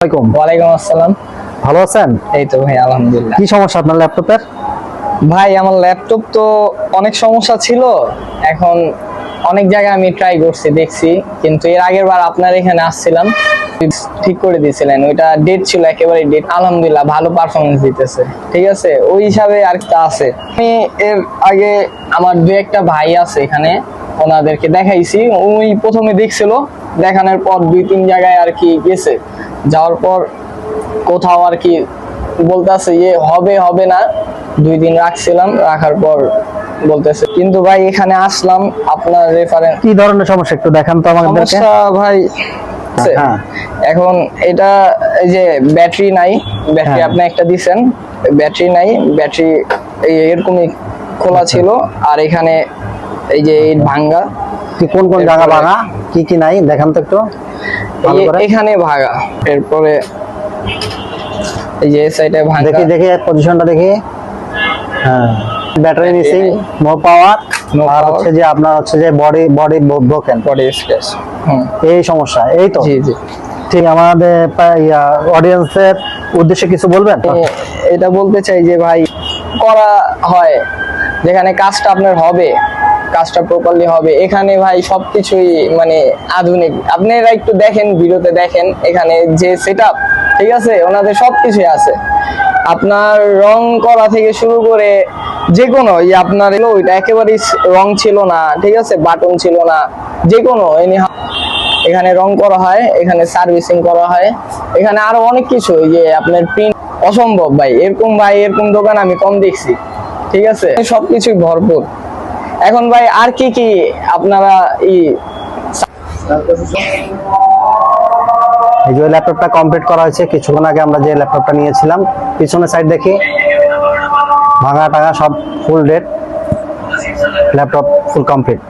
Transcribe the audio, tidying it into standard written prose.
ওয়ালাইকুম আসসালাম। ভালো আছেন? এই তো ভাই আলহামদুলিল্লাহ। কি সমস্যা আপনার ল্যাপটপের? ভাই আমার ল্যাপটপ তো অনেক সমস্যা ছিল, এখন অনেক জায়গায় আমি ট্রাই করছি, দেখছি, কিন্তু এর আগের বার আপনার এখানে আসছিলাম, ঠিক করে দিয়েছিলেন। ওইটা ডেট ছিল, একেবারে ডেট। আলহামদুলিল্লাহ ভালো পারফরমেন্স দিতেছে, ঠিক আছে, ওই হিসাবে আর কি আছে। আমি এর আগে আমার দু একটা ভাই আছে এখানে, ওনাদেরকে দেখাইছি। ওই প্রথমে দেখছিল, দেখানোর পর 2-3 জায়গায় আর কি গেছে, যাওয়ার পর কোথাও আর কি বলতেছে যে হবে হবে না। 2 দিন রাখছিলাম, রাখার পর বলতেছে। কিন্তু ভাই এখানে আসলাম আপনার রেফারেন্স। কি ধরনের সমস্যা একটু দেখান তো আমাদেরকে। সমস্যা ভাই হ্যাঁ, এখন এটা এই যে ব্যাটারি নাই, ব্যাটারি আপনি একটা দিবেন, ব্যাটারি নাই, ব্যাটারি এরকমই খোলা ছিল। আর এখানে এই যে ভাঙা, কি কোন কোন জায়গা ভাঙা, কি কি নাই দেখান তো একটু ভালো করে। এখানে ভাঙা, এরপরে এই যে সাইডে ভাঙা। দেখি দেখি পজিশনটা দেখি। হ্যাঁ, ব্যাটারি মিসিং, নো পাওয়ার, আর হচ্ছে যে আপনার হচ্ছে যে বডি ব্রোকেন, বডি স্ক্র্যাচ। এই সমস্যা, এই তো। জি জি। ঠিক, আমাদের অডিয়েন্সের উদ্দেশ্যে কিছু বলবেন? এটা বলতে চাই যে ভাই, করা হয় যেখানে কাজটা আপনার হবে, কাজটা প্রপারলি হবে, এখানে ভাই সবকিছুই মানে আধুনিক। আপনারা একটু দেখেন, ভিডিওতে দেখেন, এখানে যে সেটআপ, ঠিক আছে, ওনাদের সবকিছুই আছে। আপনার রং করা থেকে শুরু করে যে কোনো আপনার ওইটা একেবারেই রং ছিল না, ঠিক আছে, বাটন ছিল না, যে কোনো এখানে রং করা হয়, এখানে সার্ভিসিং করা হয়, এখানে আরো অনেক কিছু। যে আপনার প্রিন্ট অসম্ভব ভাই, এরকম দোকান আমি কম দেখছি, ঠিক আছে, সবকিছুই ভরপুর। এখন ভাই আর কি কি আপনারা এই যে ল্যাপটপটা কমপ্লিট করা হয়েছে কিছুক্ষণ আগে, আমরা যে ল্যাপটপটা নিয়েছিলাম, পিছনের সাইড দেখি ভাঙা টাঙা সব ফুল ডেট, ল্যাপটপ ফুল কমপ্লিট।